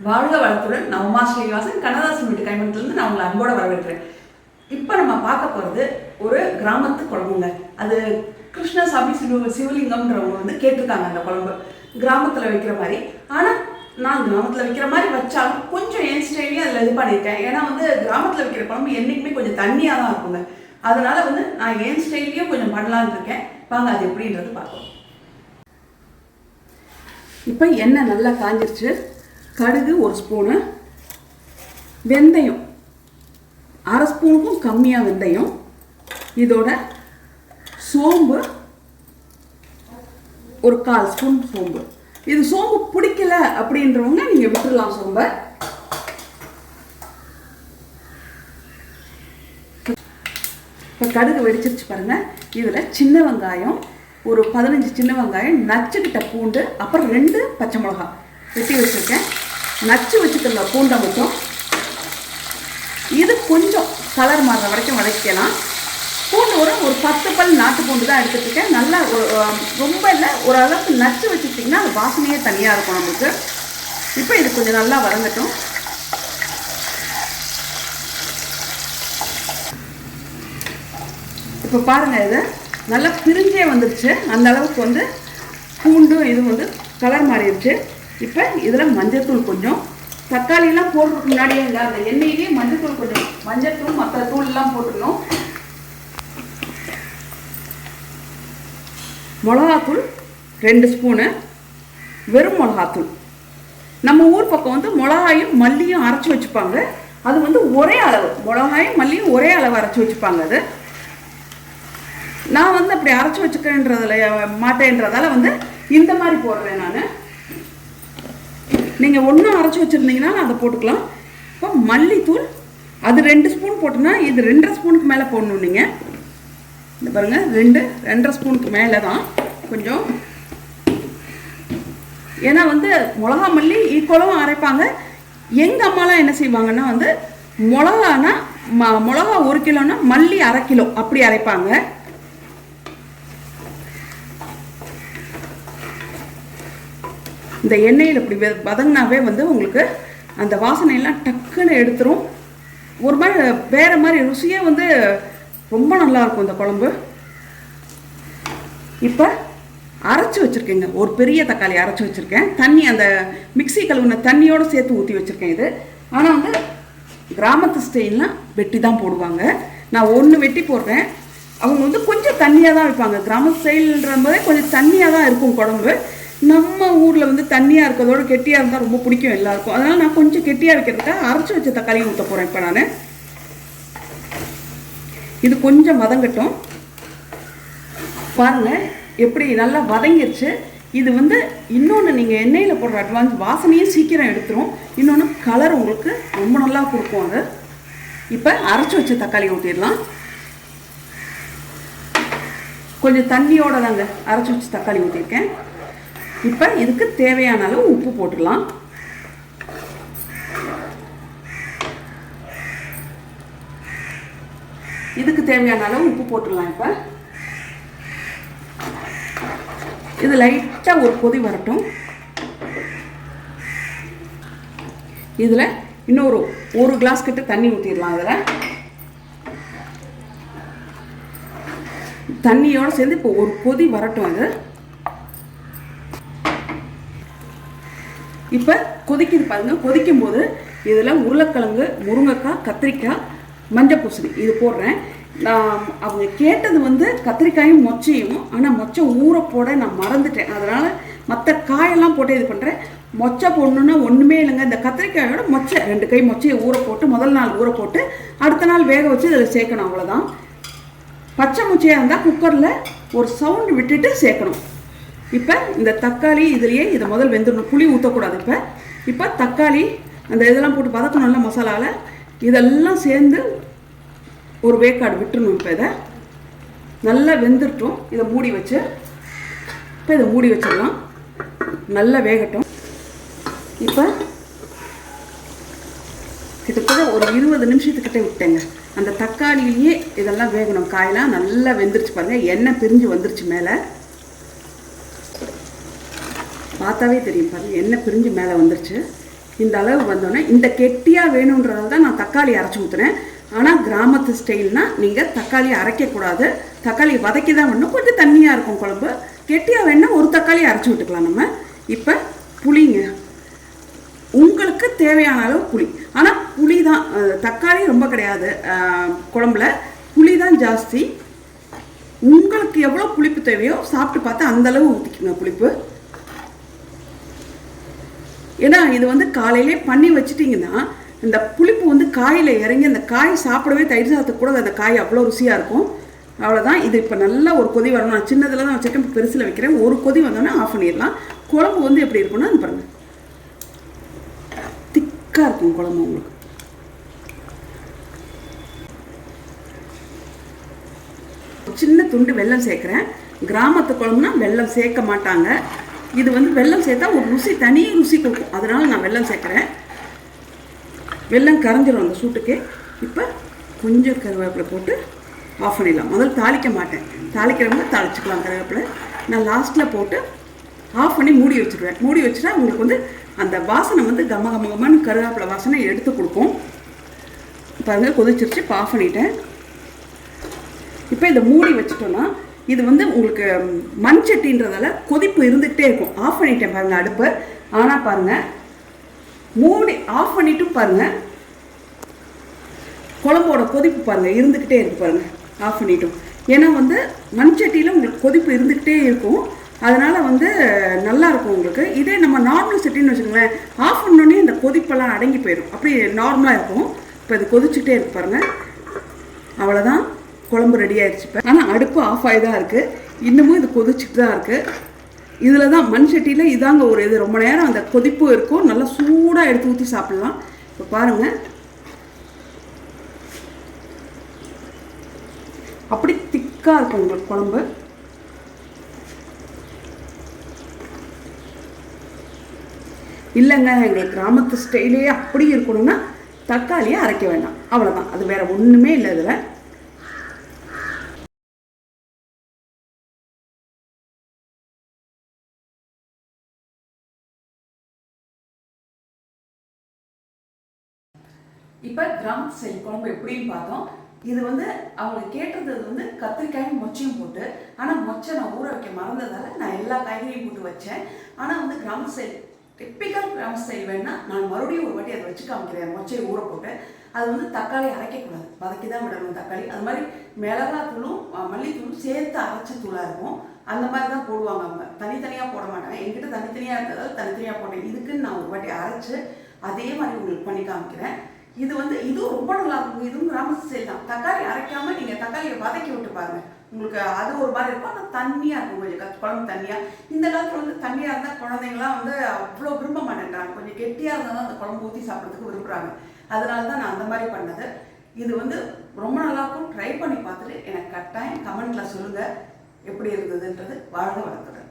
வாழ்க வளத்துடன் நான் உமா ஸ்ரீனிவாசன் கண்ணதாசன் வீட்டு கைமணத்திலிருந்து நான் உங்களை அன்போட வரவேற்கிறேன். இப்போ நம்ம பார்க்க போகிறது ஒரு கிராமத்து குழம்புங்க. அது கிருஷ்ணசாமி சிவலிங்கம்ன்றவங்க கேட்டிருக்காங்க அந்த குழம்பு கிராமத்தில் வைக்கிற மாதிரி. ஆனால் நான் கிராமத்தில் வைக்கிற மாதிரி வச்சாலும் கொஞ்சம் என் ஸ்டைலையும் அதில் இது பண்ணியிருக்கேன். ஏன்னா கிராமத்தில் வைக்கிற குழம்பு என்றைக்குமே கொஞ்சம் தண்ணியாக தான் இருக்குங்க. அதனால் நான் என் ஸ்டைலையும் கொஞ்சம் பண்ணலான்னு இருக்கேன். வாங்க அது எப்படின்றது பார்ப்போம். இப்போ எண்ணெய் நல்லா காஞ்சிருச்சு. கடுகு 1 ஸ்பூனு, வெந்தயம் 1/2 ஸ்பூனுக்கும் கம்மியாக வெந்தயம், இதோட சோம்பு 1/4 ஸ்பூன் சோம்பு. இது சோம்பு பிடிக்கல அப்படின்றவங்க நீங்கள் விட்டுடலாம் சோம்பை. இப்போ கடுகு வெடிச்சிருச்சு பாருங்கள். இதில் சின்ன வெங்காயம் ஒரு 15 சின்ன வெங்காயம், நச்சுக்கிட்ட பூண்டு, அப்புறம் 2 பச்சை மிளகா வெட்டி வச்சுருக்கேன். நச்சு வச்சுக்கோங்க பூண்டை மட்டும். இது கொஞ்சம் கலர் மாறுற வரைக்கும் வதக்கலாம். பூண்டு ஒரு 10 பல் நாட்டு பூண்டு தான் எடுத்துகிட்ருக்கேன். நல்லா ரொம்ப இல்லை, ஓரளவுக்கு நச்சு வச்சுக்கிட்டிங்கன்னா அது வாசனையே தனியாக இருக்கும் நமக்கு. இப்போ இது கொஞ்சம் நல்லா வதங்கட்டும். இப்போ பாருங்கள், இது நல்லா பிரிஞ்சே வந்துடுச்சு. அந்த அளவுக்கு பூண்டு இது கலர் மாறிடுச்சு. இப்போ இதில் மஞ்சள்தூள் கொஞ்சம், தக்காளியெல்லாம் போடுறதுக்கு முன்னாடியே அந்த எண்ணெயிலேயே மஞ்சள்தூள் கொஞ்சம், மஞ்சள்தூள் மற்ற தூள்லாம் போட்டுக்கணும். மிளகாத்தூள் 2 ஸ்பூனு, வெறும் மிளகாத்தூள். நம்ம ஊர் பக்கம் மிளகாயும் மல்லியும் அரைச்சி வச்சுப்பாங்க. அது ஒரே அளவு, மிளகாயும் மல்லியும் ஒரே அளவு அரைச்சி வச்சுப்பாங்க. அது நான் அப்படி அரைச்சி வச்சுக்கிறேன்றதில் மாட்டேன்றதால இந்த மாதிரி போடுறேன் நான். நீங்கள் ஒன்றும் அரைச்சி வச்சுருந்தீங்கன்னா அதை போட்டுக்கலாம். இப்போ மல்லித்தூள் அது 2 ஸ்பூன் போட்டோன்னா இது 2.5 ஸ்பூனுக்கு மேலே போடணும். நீங்கள் இந்த பாருங்கள், 2.5 ஸ்பூனுக்கு மேலே தான் கொஞ்சம். ஏன்னா மிளகா மல்லி ஈக்குவலாகவும் அரைப்பாங்க. எங்கள் அம்மாலாம் என்ன செய்வாங்கன்னா மிளகானா மிளகா 1 கிலோன்னா மல்லி 1/2 கிலோ அப்படி அரைப்பாங்க. இந்த எண்ணெயில் இப்படி வதங்கினாவே உங்களுக்கு அந்த வாசனையெல்லாம் டக்குன்னு எடுத்துரும். ஒரு மாதிரி வேறு மாதிரி ருசியே ரொம்ப நல்லாயிருக்கும் இந்த குழம்பு. இப்போ அரைச்சி வச்சுருக்கேங்க, ஒரு பெரிய தக்காளி அரைச்சி வச்சுருக்கேன். தண்ணி அந்த மிக்சி கழுவுன தண்ணியோடு சேர்த்து ஊற்றி வச்சுருக்கேன். இது ஆனால் கிராமத்து ஸ்டைல்லாம் வெட்டி தான் போடுவாங்க. நான் 1 வெட்டி போடுறேன். அவங்க கொஞ்சம் தண்ணியாக தான் வைப்பாங்க. கிராமத்து ஸ்டைல்ன்ற போதே கொஞ்சம் தண்ணியாக தான் இருக்கும் குழம்பு. நம்ம ஊரில் தண்ணியாக இருக்கிறதோட கெட்டியாக இருந்தால் ரொம்ப பிடிக்கும் எல்லாருக்கும். அதனால் நான் கொஞ்சம் கெட்டியாக வைக்கிறதுக்காக அரைச்சி வச்ச தக்காளி ஊற்ற போகிறேன். இப்போ நான் இது கொஞ்சம் வதங்கட்டும். பாருங்கள் எப்படி நல்லா வதங்கிருச்சு. இது இன்னொன்று, நீங்கள் எண்ணெயில் போடுற அட்வான்ஸ் வாசனையும் சீக்கிரம் எடுத்துரும். இன்னொன்று கலர் உங்களுக்கு ரொம்ப நல்லா கொடுக்கும். அது இப்போ அரைச்சி வச்ச தக்காளி ஊற்றிடலாம். கொஞ்சம் தண்ணியோட தாங்க அரைச்சி வச்ச தக்காளி ஊற்றிருக்கேன். இப்போ இதுக்கு தேவையான அளவு உப்பு போட்டுடலாம். இதுக்கு தேவையான அளவு உப்பு போட்டுடலாம். இப்போ இது லைட்டாக ஒரு கொதி வரட்டும். இதில் இன்னொரு 1 கிளாஸ் கிட்ட தண்ணி ஊற்றிடலாம். இதில் தண்ணியோடு சேர்ந்து இப்போ ஒரு கொதி வரட்டும். அது இப்போ கொதிக்குது பாருங்கள். கொதிக்கும் போது இதில் உருளைக்கிழங்கு, முருங்கைக்காய், கத்திரிக்காய், மஞ்சள் பூசணி இது போடுறேன். நான் அவங்க கேட்டது கத்திரிக்காயும் மொச்சையும், ஆனால் மொச்சை ஊற போட நான் மறந்துட்டேன். அதனால் மற்ற காயெல்லாம் போட்டு இது பண்ணுறேன். மொச்சை போடணுன்னா ஒன்றுமே இல்லைங்க. இந்த கத்திரிக்காயோட மொச்சை 2 கை மொச்சையை ஊற போட்டு முதல் நாள் ஊற போட்டு அடுத்த நாள் வேக வச்சு இதில் சேர்க்கணும். அவ்வளோதான். பச்சை மொச்சையாக இருந்தால் குக்கரில் ஒரு சவுண்டு விட்டுட்டு சேர்க்கணும். இப்போ இந்த தக்காளி இதுலேயே இதை முதல் வெந்துடணும். புளி ஊற்றக்கூடாது. இப்போ தக்காளி அந்த இதெல்லாம் போட்டு வதக்கணும்ல மசாலாவில், இதெல்லாம் சேர்ந்து ஒரு வேக்காடு விட்டுணும். இப்போ இதை நல்லா வெந்துட்டோம். இதை மூடி வச்சு இப்போ இதை மூடி வச்சிடலாம். நல்லா வேகட்டும். இப்போ கிட்டத்தட்ட ஒரு 20 நிமிஷத்துக்கிட்டே விட்டேங்க. அந்த தக்காளியிலேயே இதெல்லாம் வேகணும். காயெல்லாம் நல்லா வெந்துருச்சு பாருங்கள். எண்ணெய் பிரிஞ்சு வந்துருச்சு மேலே. பார்த்தாவே தெரியும் பாருங்கள், எண்ணெய் பிரிஞ்சு மேலே வந்துருச்சு. இந்த அளவு வந்தோடனே இந்த கெட்டியாக வேணுன்றதால தான் நான் தக்காளி அரைச்சி ஊற்றுறேன். ஆனால் கிராமத்து ஸ்டைல்னால் நீங்கள் தக்காளி அரைக்கக்கூடாது, தக்காளி வதக்கி தான் வேணும். கொஞ்சம் தண்ணியாக இருக்கும் குழம்பு. கெட்டியாக வேணுன்னா ஒரு தக்காளி அரைச்சி விட்டுக்கலாம் நம்ம. இப்போ புளிங்க, உங்களுக்கு தேவையான அளவு புளி. ஆனால் புளி தான், தக்காளி ரொம்ப கிடையாது குழம்புல, புளி தான் ஜாஸ்தி. உங்களுக்கு எவ்வளோ புளிப்பு தேவையோ சாப்பிட்டு பார்த்து அந்தளவு ஊற்றிக்குங்க புளிப்பு. ஏன்னா இது வந்து காலையிலே பண்ணி வச்சுட்டிங்கன்னா இந்த புளிப்பு வந்து காயில் இறங்கி அந்த காய் சாப்பிடவே தயிர் சாதத்துக்கு கூட அந்த காய் அவ்வளோ ருசியாக இருக்கும். அவ்வளோதான். இது இப்போ நல்லா ஒரு கொதி வரணும். நான் சின்னதில் தான் வச்சுருக்கேன், இப்போ பெருசில் வைக்கிறேன். ஒரு கொதி வந்தோடனே ஆஃப் பண்ணிடலாம். குழம்பு வந்து எப்படி இருக்குன்னா பாருங்கள், திக்காக இருக்கும் குழம்பு உங்களுக்கு. சின்ன துண்டு வெல்லம் சேர்க்குறேன். கிராமத்து குழம்புனா வெல்லம் சேர்க்க மாட்டாங்க. இது வந்து வெல்லம் சேர்த்தா ஒரு ருசி, தனி ருசி கொடுக்கும். அதனால நான் வெல்லம் சேர்க்குறேன். வெல்லம் கரைஞ்சிரும் அந்த சூட்டுக்கு. இப்போ கொஞ்சம் கருவேப்பிலை போட்டு ஆஃப் பண்ணிடலாம். முதல்ல தாளிக்க மாட்டேன், தாளிக்கிறவங்க தாளிச்சுக்கலாம் கருவேப்பிலை. நான் லாஸ்ட்டில் போட்டு ஆஃப் பண்ணி மூடி வச்சுருவேன். மூடி வச்சுட்டா உங்களுக்கு வந்து அந்த வாசனை வந்து கம்ம கம்ம கம்மன்னு கருவேப்பிலை வாசனை எடுத்து கொடுக்கும். பாருங்கள் கொதிச்சிருச்சு. இப்போ ஆஃப் பண்ணிட்டேன். இப்போ இதை மூடி வச்சுட்டோன்னா இது வந்து உங்களுக்கு மண் சட்டின்றதால கொதிப்பு இருந்துகிட்டே இருக்கும். ஆஃப் பண்ணிட்டேன் பாருங்கள் அடுப்பு. ஆனால் பாருங்கள், மூடி ஆஃப் பண்ணிட்டும் பாருங்கள் குழம்போட கொதிப்பு பாருங்கள் இருந்துக்கிட்டே இருக்கு பாருங்கள், ஆஃப் பண்ணிட்டோம். ஏன்னா வந்து மண் சட்டியில் உங்களுக்கு கொதிப்பு இருந்துக்கிட்டே இருக்கும். அதனால் வந்து நல்லாயிருக்கும் உங்களுக்கு. இதே நம்ம நார்மல் சட்டின்னு வச்சுக்கோங்களேன், ஆஃப் பண்ணோடனே இந்த கொதிப்பெல்லாம் அடங்கி போயிடும், அப்படி நார்மலாக இருக்கும். இப்போ இது கொதிச்சுட்டே இருக்கு பாருங்கள். அவ்வளோதான், குழம்பு ரெடி ஆயிடுச்சு. இப்போ ஆனால் அடுப்பு ஆஃப் ஆகி தான் இருக்குது, இன்னமும் இது கொதிச்சுட்டு தான் இருக்குது. இதில் தான் மண் சட்டியில் இதாங்க ஒரு இது, ரொம்ப நேரம் அந்த கொதிப்பு இருக்கும், நல்லா சூடாக எடுத்து ஊற்றி சாப்பிட்லாம். இப்போ பாருங்கள், அப்படி திக்காக இருக்கும் உங்களுக்கு குழம்பு. இல்லைங்க எங்களுக்கு கிராமத்து ஸ்டைலே அப்படி இருக்கணும்னா தக்காளியை அரைக்க வேண்டாம், அவ்வளோதான். அது வேறு ஒன்றுமே இல்லை இதில். இப்போ கிராமத்து ஸ்டைல் குழம்பு எப்படின்னு பார்த்தோம். இது வந்து அவங்க கேட்டது வந்து கத்திரிக்காயும் மொச்சையும் போட்டு, ஆனால் மொச்சை நான் ஊற வைக்க மறந்ததால் நான் எல்லா காய்கறியும் போட்டு வச்சேன். ஆனால் வந்து கிராம ஸ்டைல், டிப்பிக்கல் கிராம ஸ்டைல் வேணுன்னா நான் மறுபடியும் ஒரு வாட்டி அதை வச்சு காமிக்கிறேன். மொச்சையை ஊற போட்டு அது வந்து தக்காளி அரைக்கக்கூடாது, வதக்கி தான் விடணும் தக்காளி. அது மாதிரி மிளகாத்தூளும் மல்லித்தூளும் சேர்த்து அரைச்ச தூளாக இருக்கும், அந்த மாதிரி தான் போடுவாங்க அவங்க, தனித்தனியாக போட மாட்டாங்க. என்கிட்ட தனித்தனியாக இருந்ததால் தனித்தனியாக போட்டேன். இதுக்குன்னு நான் ஒரு வாட்டி அரைச்சி அதே மாதிரி உங்களுக்கு பண்ணி காமிக்கிறேன். இது வந்து இதுவும் ரொம்ப நல்லா இருக்கும். இதுவும் கிராமத்து ஸ்டைல் தான். தக்காளி அரைக்காமல் நீங்கள் தக்காளியை வதக்கி விட்டு பாருங்கள், உங்களுக்கு அது ஒரு மாதிரி இருக்கும். ஆனால் தண்ணியாக இருக்கும், கொஞ்சம் குழம்பு தண்ணியாக. இந்த காலத்தில் வந்து தண்ணியாக இருந்தால் குழந்தைங்களாம் வந்து அவ்வளோ விரும்ப மாட்டேன்றாங்க. கொஞ்சம் கெட்டியாக இருந்தால் தான் அந்த குழம்பு ஊற்றி சாப்பிட்றதுக்கு விரும்புகிறாங்க. அதனால தான் நான் அந்த மாதிரி பண்ணது. இது வந்து ரொம்ப நல்லாயிருக்கும். ட்ரை பண்ணி பார்த்துட்டு எனக்கு கட்டாயம் கமெண்ட்டில் சொல்லுங்கள் எப்படி இருந்ததுன்றது. வாழ்க வளர்த்துறேன்.